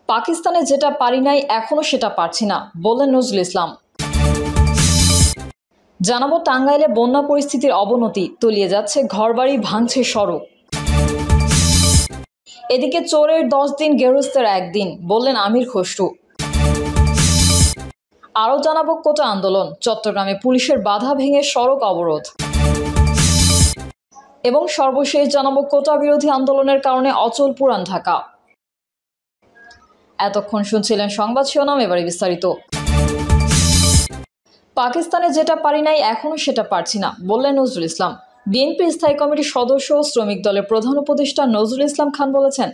পাকিস্তানে যেটা পারি নাই এখনো সেটা পারছি না, বললেন নজরুল ইসলাম। জানাবো টাঙ্গাইলে বন্যা পরিস্থিতির অবনতি, তলিয়ে যাচ্ছে ঘরবাড়ি, ভাঙছে সড়ক। এদিকে চোরের 10 দিন গেরস্তের একদিন, বললেন আমির খসরু। আরও জানাবো কোটা আন্দোলন, চট্টগ্রামে পুলিশের বাধা ভেঙে সড়ক অবরোধ। এবং সর্বশেষ জানাবো কোটা বিরোধী আন্দোলনের কারণে অচল পুরান ঢাকা। এতক্ষণ শুনছিলেন সংবাদ শিরোনাম, এবারে বিস্তারিত। পাকিস্তানে যেটা পারি নাই এখনো সেটা পারছি না, বললেন নজরুল ইসলাম। বিএনপির স্থায়ী কমিটির সদস্য ও শ্রমিক দলের প্রধান উপদেষ্টা নজরুল ইসলাম খান বলেছেন,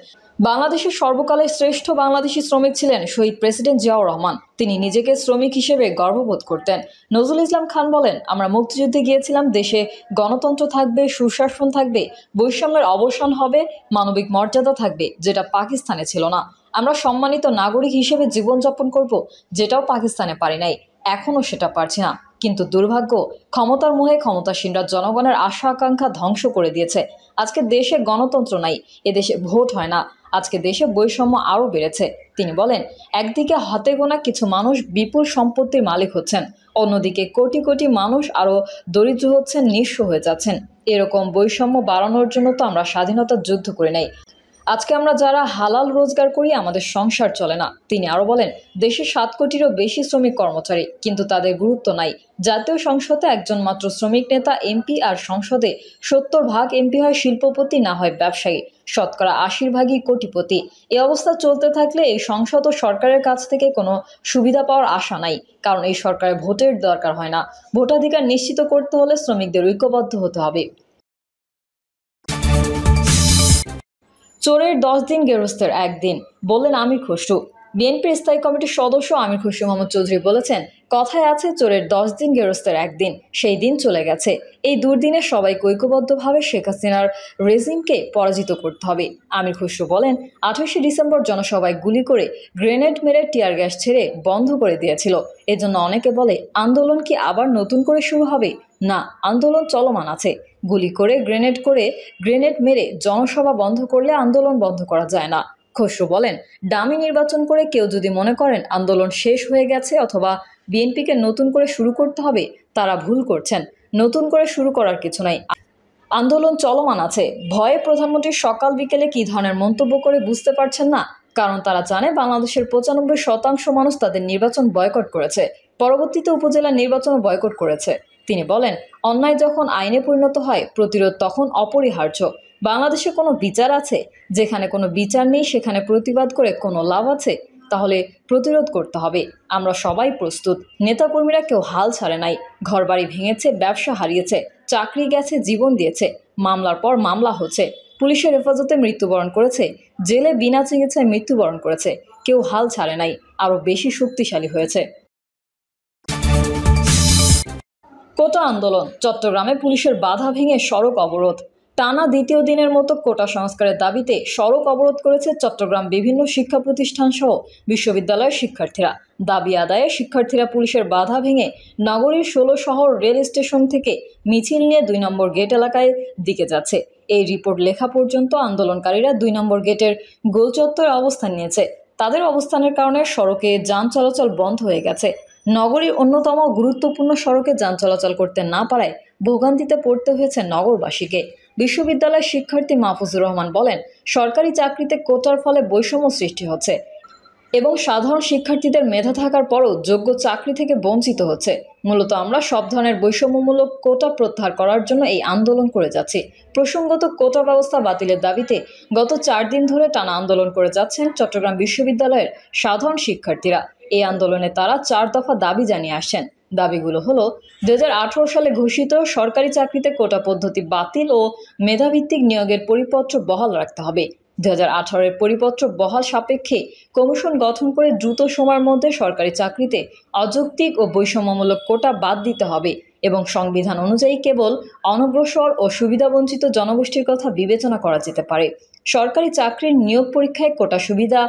বাংলাদেশের সর্বকালের শ্রেষ্ঠ বাংলাদেশি শ্রমিক ছিলেন শহীদ প্রেসিডেন্ট জিয়াউর রহমান। তিনি নিজেকে শ্রমিক হিসেবে গর্ববোধ করতেন। নজরুল ইসলাম খান বলেন, আমরা মুক্তিযুদ্ধে গিয়েছিলাম, দেশে গণতন্ত্র থাকবে, সুশাসন থাকবে, বৈষম্যের অবসান হবে, মানবিক মর্যাদা থাকবে, যেটা পাকিস্তানে ছিল না। আমরা সম্মানিত নাগরিক হিসেবে জীবনযাপন করব, যেটাও পাকিস্তানে পারি নাই, এখনো সেটা পারছি না। কিন্তু দুর্ভাগ্য, ক্ষমতার মোহে ক্ষমতাসীনরা জনগণের আশা আকাঙ্ক্ষা ধ্বংস করে দিয়েছে। আজকে দেশে গণতন্ত্র নাই, এদেশে ভোট হয় না, আজকে দেশে বৈষম্য আরও বেড়েছে। তিনি বলেন, একদিকে হাতে গোনা কিছু মানুষ বিপুল সম্পত্তির মালিক হচ্ছেন, অন্যদিকে কোটি কোটি মানুষ আরও দরিদ্র হচ্ছেন, নিঃস্ব হয়ে যাচ্ছেন। এরকম বৈষম্য বাড়ানোর জন্য তো আমরা স্বাধীনতার যুদ্ধ করে নাই। আজকে আমরা যারা হালাল রোজগার করি, আমাদের সংসার চলে না। তিনি আরও বলেন, দেশে 7 কোটিরও বেশি শ্রমিক কর্মচারী, কিন্তু তাদের গুরুত্ব নাই। জাতীয় সংসদে একজন মাত্র শ্রমিক নেতা এমপি, আর সংসদে 70% এমপি হয় শিল্পপতি, না হয় ব্যবসায়ী, শতকরা 80% কোটিপতি। এই অবস্থা চলতে থাকলে এই সংসদ ও সরকারের কাছ থেকে কোনো সুবিধা পাওয়ার আশা নাই, কারণ এই সরকারের ভোটের দরকার হয় না। ভোটাধিকার নিশ্চিত করতে হলে শ্রমিকদের ঐক্যবদ্ধ হতে হবে। চোরের 10 দিন গেরস্তের একদিন, বললেন আমির খসরু। বিএনপির স্থায়ী কমিটির সদস্য আমির খসরু মোহাম্মদ চৌধুরী বলেছেন, কথায় আছে চোরের 10 দিন গেরস্তের একদিন, সেই দিন চলে গেছে। এই দুর্দিনে সবাইকে ঐক্যবদ্ধভাবে শেখ হাসিনার রেজিমকে পরাজিত করতে হবে। আমির খসরু বলেন, 28শে ডিসেম্বর জনসভায় গুলি করে, গ্রেনেড মেরে, টিয়ার গ্যাস ছেড়ে বন্ধ করে দিয়েছিল। এজন্য অনেকে বলে, আন্দোলন কি আবার নতুন করে শুরু হবে? না, আন্দোলন চলমান আছে। গুলি করে, গ্রেনেড মেরে জনসভা বন্ধ করলে আন্দোলন বন্ধ করা যায় না। খসরু বলেন, ডামি নির্বাচন করে কেউ যদি মনে করেন আন্দোলন শেষ হয়ে গেছে অথবা বিএনপিকে নতুন করে শুরু করতে হবে, তারা ভুল করছেন। নতুন করে শুরু করার কিছু নাই, আন্দোলন চলমান আছে। ভয়ে প্রধানমন্ত্রী সকাল বিকেলে কী ধরনের মন্তব্য করে বুঝতে পারছেন না, কারণ তারা জানে বাংলাদেশের 95% মানুষ তাদের নির্বাচন বয়কট করেছে, পরবর্তীতে উপজেলা নির্বাচনও বয়কট করেছে। তিনি বলেন, অন্যায় যখন আইনে পরিণত হয়, প্রতিরোধ তখন অপরিহার্য। বাংলাদেশে কোনো বিচার আছে? যেখানে কোনো বিচার নেই সেখানে প্রতিবাদ করে কোনো লাভ আছে? তাহলে প্রতিরোধ করতে হবে। আমরা সবাই প্রস্তুত। নেতাকর্মীরা কেউ হাল ছাড়ে নাই। ঘরবাড়ি ভেঙেছে, ব্যবসা হারিয়েছে, চাকরি গেছে, জীবন দিয়েছে, মামলার পর মামলা হচ্ছে, পুলিশের হেফাজতে মৃত্যুবরণ করেছে, জেলে বিনা চিকিৎসায় মৃত্যুবরণ করেছে। কেউ হাল ছাড়ে নাই, আরও বেশি শক্তিশালী হয়েছে। কোটা আন্দোলন, চট্টগ্রামে পুলিশের বাধা ভেঙে সড়ক অবরোধ। টানা দ্বিতীয় দিনের মতো কোটা সংস্কারের দাবিতে সড়ক অবরোধ করেছে চট্টগ্রাম বিভিন্ন শিক্ষা প্রতিষ্ঠান সহ বিশ্ববিদ্যালয়ের শিক্ষার্থীরা। দাবি আদায়ে শিক্ষার্থীরা পুলিশের বাধা ভেঙে নগরীর 16 শহর রেল স্টেশন থেকে মিছিল নিয়ে 2 নম্বর গেট এলাকায় দিকে যাচ্ছে। এই রিপোর্ট লেখা পর্যন্ত আন্দোলনকারীরা 2 নম্বর গেটের গোল চত্বরে অবস্থান নিয়েছে। তাদের অবস্থানের কারণে সড়কে যান চলাচল বন্ধ হয়ে গেছে। নগরীর অন্যতম গুরুত্বপূর্ণ সড়কে যান চলাচল করতে না পারায় ভোগান্তিতে পড়তে হয়েছে নগরবাসীকে। বিশ্ববিদ্যালয়ের শিক্ষার্থী মাহফুজুর রহমান বলেন, সরকারি চাকরিতে কোটার ফলে বৈষম্য সৃষ্টি হচ্ছে এবং সাধারণ শিক্ষার্থীদের মেধা থাকার পরও যোগ্য চাকরি থেকে বঞ্চিত হচ্ছে। মূলত আমরা সব ধরনের বৈষম্যমূলক কোটা প্রত্যাহার করার জন্য এই আন্দোলন করে যাচ্ছি। প্রসঙ্গত, কোটা ব্যবস্থা বাতিলের দাবিতে গত 4 দিন ধরে টানা আন্দোলন করে যাচ্ছেন চট্টগ্রাম বিশ্ববিদ্যালয়ের সাধারণ শিক্ষার্থীরা। এই আন্দোলনে তারা 4 দফা দাবি জানিয়ে আসছেন। দাবিগুলো হলো, 2018 সালে ঘোষিত সরকারি চাকরিতে কোটা পদ্ধতি বাতিল ও মেধাভিত্তিক নিয়োগের পরিপত্র বহাল রাখতে হবে। 2018-এর পরিপত্র বহাল সাপেক্ষে কমিশন গঠন করে দ্রুত সময়ের মধ্যে সরকারি চাকরিতে অযৌক্তিক ও বৈষম্যমূলক কোটা বাদ দিতে হবে এবং সংবিধান অনুযায়ী কেবল অনগ্রসর ও সুবিধাবঞ্চিত জনগোষ্ঠীর কথা বিবেচনা করা যেতে পারে। সরকারি চাকরির নিয়োগ পরীক্ষায় কোটা সুবিধা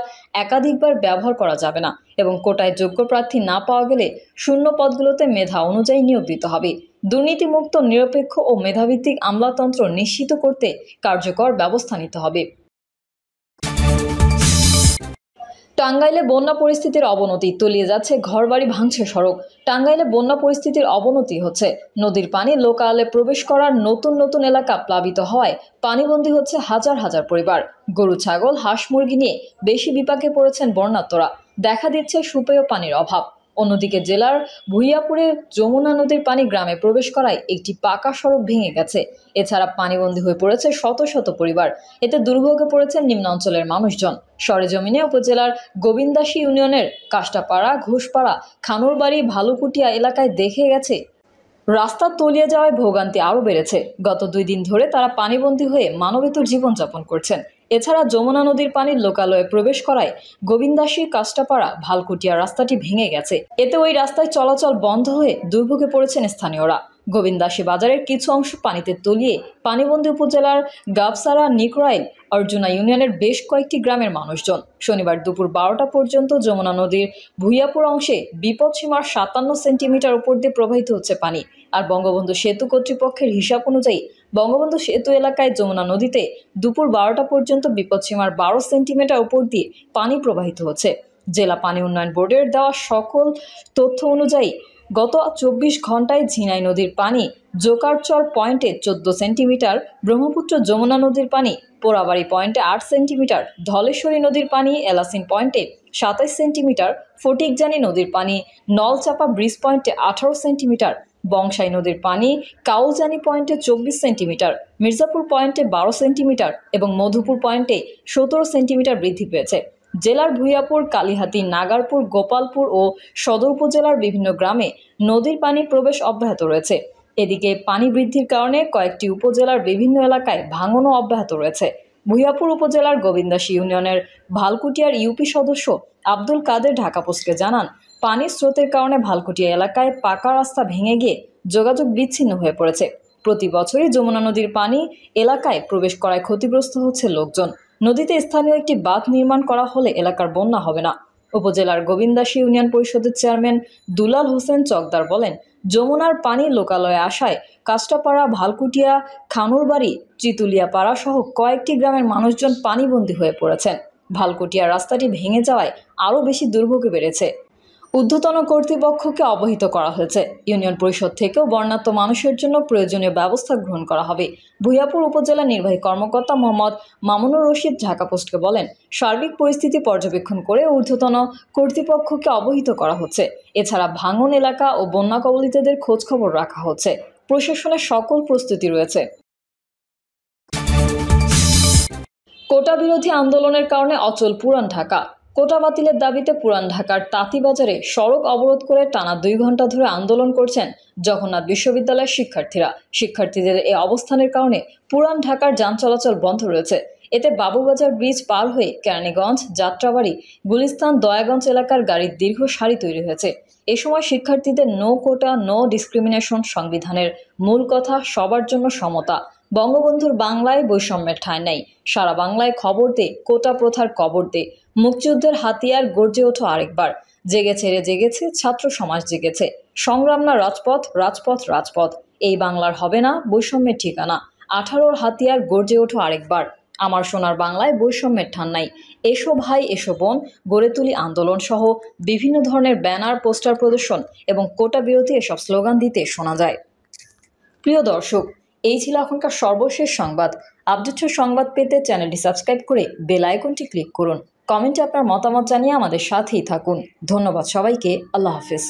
একাধিকবার ব্যবহার করা যাবে না এবং কোটায় যোগ্য প্রার্থী না পাওয়া গেলে শূন্য পদগুলোতে মেধা অনুযায়ী নিয়োগ দিতে হবে। দুর্নীতিমুক্ত, নিরপেক্ষ ও মেধাভিত্তিক আমলাতন্ত্র নিশ্চিত করতে কার্যকর ব্যবস্থা নিতে হবে। টাঙ্গাইলে বন্যা পরিস্থিতির অবনতি, তলিয়ে যাচ্ছে ঘরবাড়ি, ভাঙছে সড়ক। টাঙ্গাইলে বন্যা পরিস্থিতির অবনতি হচ্ছে। নদীর পানি লোকালয়ে প্রবেশ করার নতুন নতুন এলাকা প্লাবিত হওয়ায় পানিবন্দী হচ্ছে হাজার হাজার পরিবার। গরু, ছাগল, হাঁস, মুরগি নিয়ে বেশি বিপাকে পড়েছেন বন্যার্তরা। দেখা দিচ্ছে সুপেয় পানির অভাব। অন্যদিকে জেলার ভুইয়াপুরে যমুনা নদীর পানি গ্রামে প্রবেশ করায় একটি পাকা সড়ক ভেঙে গেছে। এছাড়া পানিবন্দী হয়ে পড়েছে শত শত পরিবার। এতে দুর্ভোগে পড়েছেন নিম্ন অঞ্চলের মানুষজন। সরেজমিনে উপজেলার গোবিন্দাসী ইউনিয়নের কাষ্টাপাড়া, ঘোষপাড়া, খানুরবাড়ি, ভালুকুটিয়া এলাকায় দেখে গেছে রাস্তা তলিয়ে যাওয়ায় ভোগান্তি আরও বেড়েছে। গত 2 দিন ধরে তারা পানিবন্দী হয়ে মানবেতর জীবনযাপন করছেন। এছাড়া যমুনা নদীর পানি লোকালয়ে প্রবেশ করায় গোবিন্দাসী, কাষ্টাপাড়া, ভালকুটিয়া রাস্তাটি ভেঙে গেছে। এতে ওই রাস্তায় চলাচল বন্ধ হয়ে দুর্ভোগে পড়েছেন স্থানীয়রা। গোবিন্দাসী বাজারের কিছু অংশ পানিতে তলিয়ে পানিবন্দী উপজেলার গাবসারা, নিকরাইল, অর্জুনা ইউনিয়নের বেশ কয়েকটি গ্রামের মানুষজন। শনিবার দুপুর 12টা পর্যন্ত যমুনা নদীর ভুইয়াপুর অংশে বিপদসীমার 57 সেন্টিমিটার উপর দিয়ে প্রবাহিত হচ্ছে পানি। আর বঙ্গবন্ধু সেতু কর্তৃপক্ষের হিসাব অনুযায়ী বঙ্গবন্ধু সেতু এলাকায় যমুনা নদীতে দুপুর 12টা পর্যন্ত বিপদসীমার 12 সেন্টিমিটার উপর দিয়ে পানি প্রবাহিত হচ্ছে। জেলা পানি উন্নয়ন বোর্ডের দেওয়া সকল তথ্য অনুযায়ী গত 24 ঘন্টায় ঝিনাই নদীর পানি জোকারচর পয়েন্টে 14 সেন্টিমিটার, ব্রহ্মপুত্র যমুনা নদীর পানি পোড়াবাড়ি পয়েন্টে 8 সেন্টিমিটার, ধলেশ্বরী নদীর পানি এলাসিন পয়েন্টে 27 সেন্টিমিটার, ফটিকজানি নদীর পানি নলচাপা ব্রিজ পয়েন্টে 18 সেন্টিমিটার, বংশাই নদীর পানি কাউলজানি পয়েন্টে 24 সেন্টিমিটার, মির্জাপুর পয়েন্টে 12 সেন্টিমিটার এবং মধুপুর পয়েন্টে 17 সেন্টিমিটার বৃদ্ধি পেয়েছে। জেলার ভুইয়াপুর, কালিহাতী, নাগারপুর, গোপালপুর ও সদর উপজেলার বিভিন্ন গ্রামে নদীর পানি প্রবেশ অব্যাহত রয়েছে। এদিকে পানি বৃদ্ধির কারণে কয়েকটি উপজেলার বিভিন্ন এলাকায় ভাঙনও অব্যাহত রয়েছে। ভুইয়াপুর উপজেলার গোবিন্দাসী ইউনিয়নের ভালকুটিয়ার ইউপি সদস্য আব্দুল কাদের ঢাকা পোস্টকে জানান, পানির স্রোতের কারণে ভালকুটিয়া এলাকায় পাকা রাস্তা ভেঙে গিয়ে যোগাযোগ বিচ্ছিন্ন হয়ে পড়েছে। প্রতি বছরই যমুনা নদীর পানি এলাকায় প্রবেশ করায় ক্ষতিগ্রস্ত হচ্ছে লোকজন। নদীতে স্থানীয় একটি বাঁধ নির্মাণ করা হলে এলাকার বন্যা হবে না। উপজেলার গোবিন্দাসী ইউনিয়ন পরিষদের চেয়ারম্যান দুলাল হোসেন চকদার বলেন, যমুনার পানি লোকালয়ে আসায় কাষ্টাপাড়া, ভালকুটিয়া, খানুরবাড়ি, চিতুলিয়াপাড়া সহ কয়েকটি গ্রামের মানুষজন পানিবন্দী হয়ে পড়েছেন। ভালকুটিয়া রাস্তাটি ভেঙে যাওয়ায় আরও বেশি দুর্ভোগে বেড়েছে। ঊর্ধ্বতন কর্তৃপক্ষকে অবহিত করা হয়েছে। ইউনিয়ন পরিষদ থেকেও বন্যার্ত মানুষের জন্য প্রয়োজনীয় ব্যবস্থা গ্রহণ করা হবে। ভুইয়াপুর উপজেলা নির্বাহী কর্মকর্তা মোহাম্মদ মামুনুর রশিদ ঢাকা পোস্টকে বলেন, সার্বিক পরিস্থিতি পর্যবেক্ষণ করে ঊর্ধ্বতন কর্তৃপক্ষকে অবহিত করা হচ্ছে। এছাড়া ভাঙন এলাকা ও বন্যা কবলিতদের খোঁজখবর রাখা হচ্ছে। প্রশাসনের সকল প্রস্তুতি রয়েছে। কোটা বিরোধী আন্দোলনের কারণে অচল পুরান ঢাকা। কোটা বাতিলের দাবিতে পুরান ঢাকার তাঁতিবাজারে সড়ক অবরোধ করে টানা 2 ঘন্টা ধরে আন্দোলন করছেন জগন্নাথ বিশ্ববিদ্যালয়ের শিক্ষার্থীরা। শিক্ষার্থীদের এই অবস্থানের কারণে পুরান ঢাকার যান চলাচল বন্ধ রয়েছে। এতে বাবুবাজার ব্রিজ পার হয়ে কেরানীগঞ্জ, যাত্রাবাড়ি, গুলিস্তান, দয়াগঞ্জ এলাকার গাড়ির দীর্ঘ সারি তৈরি হয়েছে। এ সময় শিক্ষার্থীদের নো কোটা, নো ডিসক্রিমিনেশন সংবিধানের মূল কথা সবার জন্য সমতা, বঙ্গবন্ধুর বাংলায় বৈষম্যের ঠাঁই নাই, সারা বাংলায় খবর দে, কোটা প্রথার কবর দে, মুক্তিযুদ্ধের হাতিয়ার গর্জে ওঠো আরেকবার, জেগেছে রে জেগেছে, ছাত্র সমাজ জেগেছে, সংগ্রাম না রাজপথ, রাজপথ রাজপথ, এই বাংলার হবে না বৈষম্যের ঠিকানা, 18-র হাতিয়ার গর্জে ওঠো আরেকবার, আমার সোনার বাংলায় বৈষম্যের ঠান নাই, এসো ভাই এসো বোন, গড়ে তুলি আন্দোলন সহ বিভিন্ন ধরনের ব্যানার, পোস্টার প্রদর্শন এবং কোটা বিরোধী এসব স্লোগান দিতে শোনা যায়। প্রিয় দর্শক, এই ছিল এখনকার সর্বশেষ সংবাদ। আপডেটের সংবাদ পেতে চ্যানেলটি সাবস্ক্রাইব করে বেল আইকনটি ক্লিক করুন। কমেন্টে আপনার মতামত জানিয়ে আমাদের সাথেই থাকুন। ধন্যবাদ সবাইকে। আল্লাহ হাফেজ।